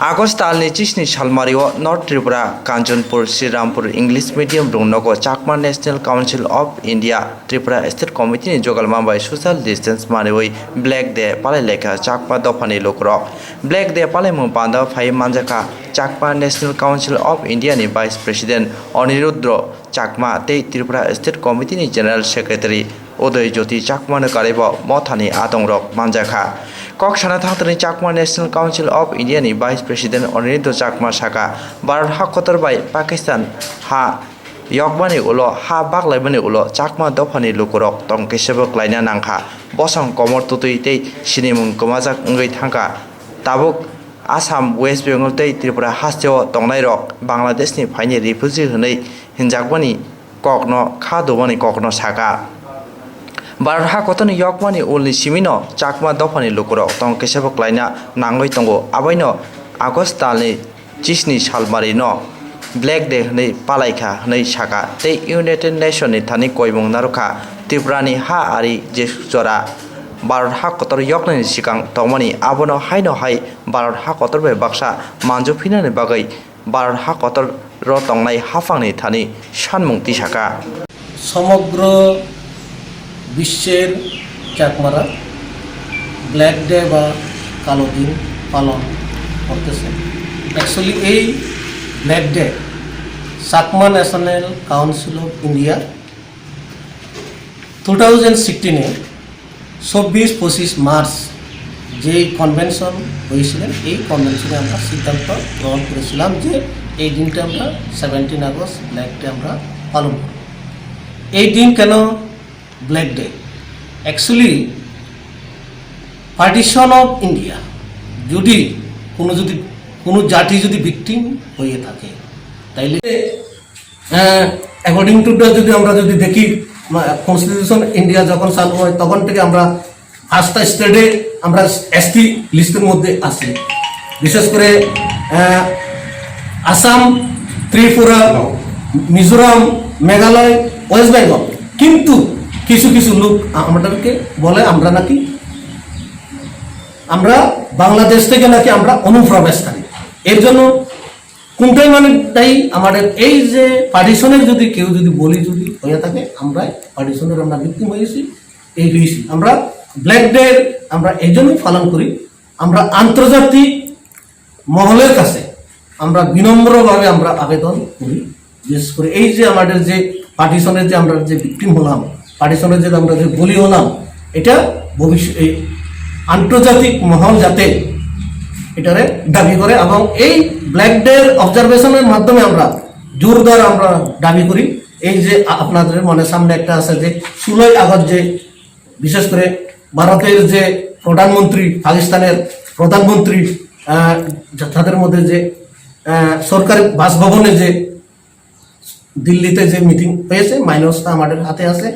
August तालनि 30 सालमारियाव north Tripura Kanchanpur Shrirampur English medium ब्रुंगनगो Chakma national council of India Tripura state committee नि जगलमा बाय सोशल डिस्टेंस मानिवै ब्लैक डे पालायलेखा चाकमा दफानि लोकरक ब्लैक डे पालायमु बांदा फाइ मानजाखा Chakma national council of India नि वाइस प्रेसिडेंट अनिरुद्र चाकमा ते त्रिपुरा स्टेट कमिटी नि जनरल सेक्रेटारी उदय ज्योति चाकमा कारेब मथानि आदंरक मानजाखा कक्साना थांतनि Chakma national council of India नि वाइस प्रेसिडेंट अनिरुद्र चाकमा साका भारत हा कतर बाय पाकिस्तान हा यकबानि उलो हा बागलायबानि उलो चाकमा दफानि लुकुरक तंकेसेबो क्लाइना नांखा बसं कमर तुतुइ तै सिनिमुं कमाजाक अंगै थांका ताबुक आसाम वेस्ट बेंगल तै त्रिपुरा हास्टेव तंनाय रक बांग्लादेशनि फाइनि रिफ्यूजी हनै हिनजाकबानि ककनो खादोबानि ककनो साका भारत हा कतनि यकमानि उलनि सिमिनो चाकमा दफानि लुकुरक तंकेसेबो क्लाइना नांगै तंगो आबाइनो आगस्ट तालनि 30 सालमारि न ब्लैक डे हनै पालायखा हनै साका ते यूनाइटेड नेशन नि थानि कयमुं नारुखा त्रिपुरानि हा आरि जे जरा भारत हा कतर यकनि सिगां तंमानि आबनो हायनो हाय भारत हा कतर बे बाक्सा मानजुफिनानि बागै भारत हा कतर र तंनाय हाफांनि थानि सानमुंति साका समग्र বিশ্বের চাকমারা ব্ল্যাক ডে বা কালো দিন পালন করতেছে। অ্যাকচুয়ালি এই black day Chakma national council of India 2016-এ 24-25 মার্চ যে কনভেনশন হয়েছিলেন এই কনভেনশনে আমরা সিদ্ধান্ত গ্রহণ করেছিলাম যে এই দিনটা আমরা 17 আগস্ট ব্ল্যাক ডে আমরা পালন করব। এই দিন কেন black day? Actually partition of India যদি কোনো জাতি যদি ভিকটিম হয়ে থাকে তাইলে অ্যাকর্ডিং টু যদি আমরা যদি দেখি কনস্টিটিউশন ইন্ডিয়া যখন চালু হয় তখন থেকে আমরা ফার্স্ট স্টেটে আমরা এসটি লিস্টের মধ্যে আসি, বিশেষ করে আসাম, ত্রিপুরা, মিজোরাম, মেঘালয়, ওয়েস্ট বেঙ্গল। কিন্তু কিছু কিছু লোক আমাদেরকে বলে আমরা নাকি আমরা বাংলাদেশ থেকে নাকি আমরা অনুপ্রবেশকারী। এর জন্য কোনটাই মানে তাই আমাদের এই যে পার্টিশনের যদি কেউ যদি বলি যদি হয়ে থাকে আমরা পার্টিশনের আমরা ভিক্টিম হয়েছি এই হয়েছি। আমরা ব্ল্যাক ডে আমরা এই জন্যই পালন করি, আমরা আন্তর্জাতিক মহলের কাছে আমরা বিনম্রভাবে আমরা আবেদন করি। বিশেষ করে এই যে আমাদের যে পার্টিশনের যে আমরা যে ভিকটিম হলাম, পার্টিশনের যে আমরা যে বলি হলাম, এটা ভবিষ্যৎ আন্তর্জাতিক মহল যাতে এটারে দাবি করে এবং এই ব্ল্যাক ডে অবজারভেশনের মাধ্যমে আমরা জোরদার আমরা দাবি করি। এই যে আপনাদের মনে সামনে একটা আছে যে 16 আগস্ট যে বিশেষ করে ভারতের যে প্রধানমন্ত্রী, পাকিস্তানের প্রধানমন্ত্রী তাদের মধ্যে যে সরকারি বাসভবনে যে দিল্লিতে যে মিটিং হয়েছে মাইনসটা আমাদের হাতে আছে।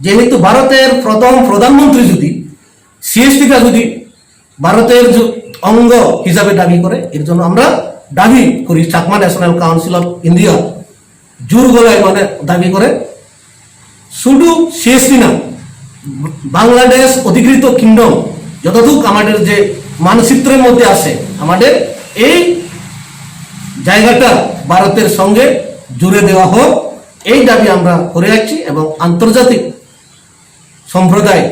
যেহেতু ভারতের প্রথম প্রধানমন্ত্রী যদি সিএসটিটা যদি ভারতের অঙ্গ হিসাবে দাবি করে, এর জন্য আমরা দাবি করি Chakma national council of India জোর গলায় মানে দাবি করে শুধু সিএসটি না, বাংলাদেশ অধিকৃত কিংডম যতটুকু আমাদের যে মানচিত্রের মধ্যে আছে আমাদের এই জায়গাটা ভারতের সঙ্গে জুড়ে দেওয়া হোক, এই দাবি আমরা করে যাচ্ছি এবং আন্তর্জাতিক সম্প্রদায়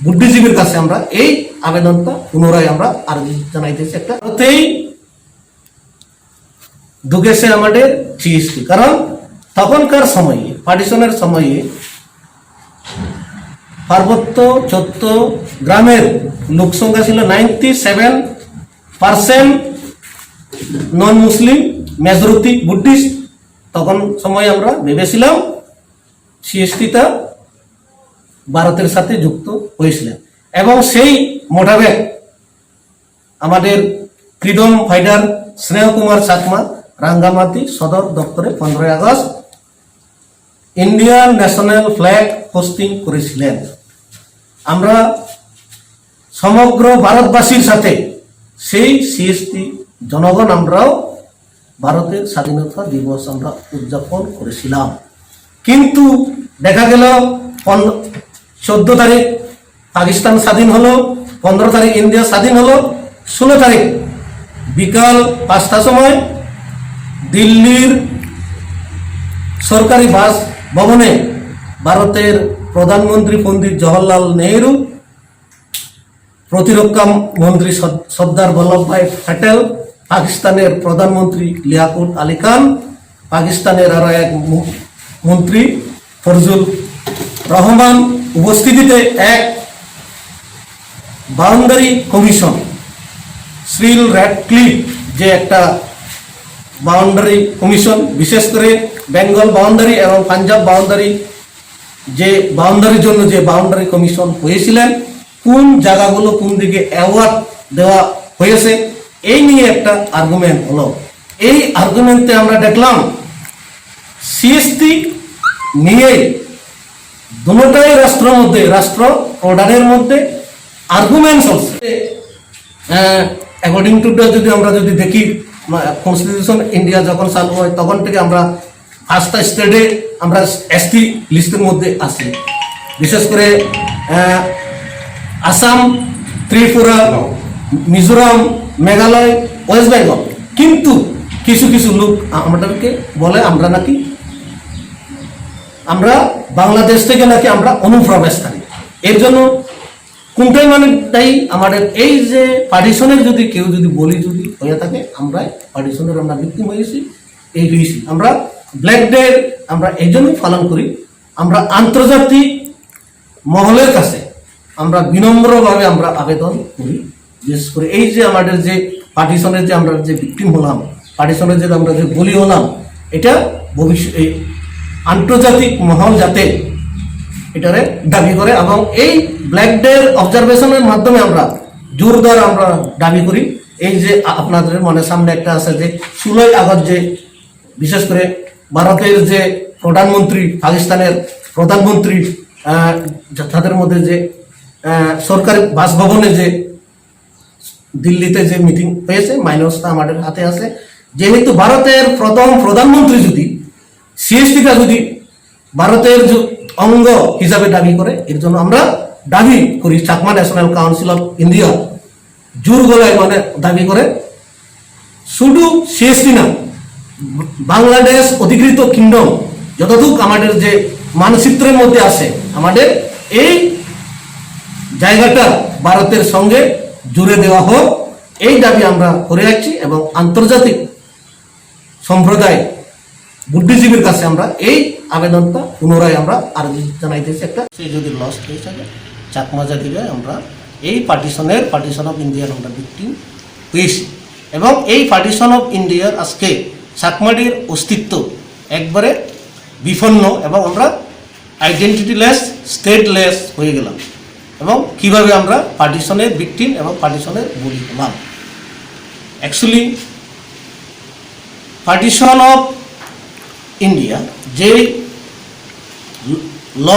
বুদ্ধিজীবীর কাছে আমরা এই আবেদনটা পুনরায় আমরা আর্জি জানাইতেছি। একটা ভারতেই ঢুকেছে আমাদের জিএসটি, কারণ তখনকার সময়ে পার্টিশনের সময়ে পার্বত্য চট্টগ্রামের লোক সংখ্যা ছিল 97% নন মুসলিম, মেজরিটি বুদ্ধিস্ট। তখন সময় আমরা ভেবেছিলাম সিএসটিটা ভারতের সাথে যুক্ত হয়েছিলেন এবং সেই মোতাবেক আমাদের ফ্রিডম ফাইটার স্নেহ কুমার চাকমা রাঙ্গামাটি সদর দপ্তরে 15 August Indian national flag hosting করেছিলেন। আমরা সমগ্র ভারতবাসীর সাথে সেই সিএসটি জনগণ আমরাও ভারতের স্বাধীনতা দিবস আমরা উদযাপন করেছিলাম। কিন্তু দেখা গেল 14 তারিখ পাকিস্তান স্বাধীন হলো, 15 তারিখ ইন্ডিয়া স্বাধীন হলো, 16 তারিখ বিকাল 5টার সময় দিল্লির সরকারি বাস ভবনে ভারতের প্রধানমন্ত্রী পণ্ডিত জওহরলাল নেহরু, প্রতিরক্ষা মন্ত্রী সর্দার বল্লভভাই প্যাটেল, পাকিস্তানের প্রধানমন্ত্রী লিয়াকত আলী খান, পাকিস্তানের আরো এক মন্ত্রী ফজলুর রহমান উপস্থিতিতে এক বাউন্ডারি কমিশন, শ্রীল র্যাডক্লিফ যে একটা বাউন্ডারি কমিশন, বিশেষ করে বেঙ্গল বাউন্ডারি এবং পাঞ্জাব বাউন্ডারি, যে বাউন্ডারির জন্য যে বাউন্ডারি কমিশন হয়েছিলেন, কোন জায়গাগুলো কোন দিকে অ্যাওয়ার্ড দেওয়া হয়েছে, এই নিয়ে একটা আর্গুমেন্ট হলো। এই আর্গুমেন্টে আমরা দেখলাম সিএসটি নিয়ে দুটোটাই রাষ্ট্রের মধ্যে, রাষ্ট্র অর্ডারের মধ্যে আর্গুমেন্ট চলছে। অ্যাকর্ডিং টু যদি আমরা যদি দেখি, কনস্টিটিউশন ইন্ডিয়া যখন চালু হয় তখন থেকে আমরা 5টা স্টেটে আমরা এসটি লিস্টের মধ্যে আছি, বিশেষ করে আসাম, ত্রিপুরা, মিজোরাম, মেঘালয়, ওয়েস্ট বেঙ্গল। কিন্তু কিছু কিছু লোক আমাদেরকে বলে আমরা নাকি, আমরা বাংলাদেশ থেকে নাকি আমরা অনুপ্রবেশকারী। এর জন্য কোনটাই মানে তাই আমাদের এই যে পার্টিশনের যদি কেউ যদি বলি যদি হয়ে থাকে, আমরা পার্টিশনের আমরা ভিক্টিম হয়েছি, এই হয়েছি। আমরা ব্ল্যাক ডে আমরা এই জন্যই পালন করি, আমরা আন্তর্জাতিক মহলের কাছে আমরা বিনম্রভাবে আমরা আবেদন করি, বিশেষ করে এই যে আমাদের যে পার্টিশনের যে আমরা যে ভিক্টিম হলাম, পার্টিশনের যে আমরা যে বলি হলাম, এটা ভবিষ্যৎ এই আন্তর্জাতিক মহল যাতে এটারে দাবি করে, এবং এই ব্ল্যাক ডে অবজারভেশনের মাধ্যমে আমরা জোরদার আমরা দাবি করি। এই যে আপনাদের মনে সামনে একটা আছে যে 16ই আগস্ট যে বিশেষ করে ভারতের যে প্রধানমন্ত্রী, পাকিস্তানের প্রধানমন্ত্রী, তাদের মধ্যে যে সরকারি বাসভবনে যে দিল্লিতে যে মিটিং হয়েছে, মাইনসটা আমাদের হাতে আছে। যেহেতু ভারতের প্রথম প্রধানমন্ত্রী যদি সিএসটিটা যদি ভারতের অঙ্গ হিসাবে দাবি করে, এর জন্য আমরা দাবি করি Chakma national council of India জোর গলায় মানে দাবি করে, শুধু সিএসটি না, বাংলাদেশ অধিকৃত কিংডম যতটুক আমাদের যে মানচিত্রের মধ্যে আছে, আমাদের এই জায়গাটা ভারতের সঙ্গে জুড়ে দেওয়া হোক, এই দাবি আমরা করে যাচ্ছি। এবং আন্তর্জাতিক সম্প্রদায় বুদ্ধিজীবীর কাছে আমরা এই আবেদনটা পুনরায় আমরা আর্জি জানাইতেছি। একটা সে যদি লস হয়ে থাকে চাকমা জাতিকে আমরা এই পার্টিশন অফ ইন্ডিয়ার আমরা ভিক্টিম হয়েছি, এবং এই পার্টিশন অফ ইন্ডিয়ার আজকে চাকমাটির অস্তিত্ব একবারে বিপন্ন, এবং আমরা আইডেন্টিটিলেস, স্টেটলেস হয়ে গেলাম। এবং কিভাবে আমরা পার্টিশনের ভিক্টিম এবং পার্টিশনের বলি হলাম। অ্যাকচুয়ালি পার্টিশন অফ ইন্ডিয়া যে ল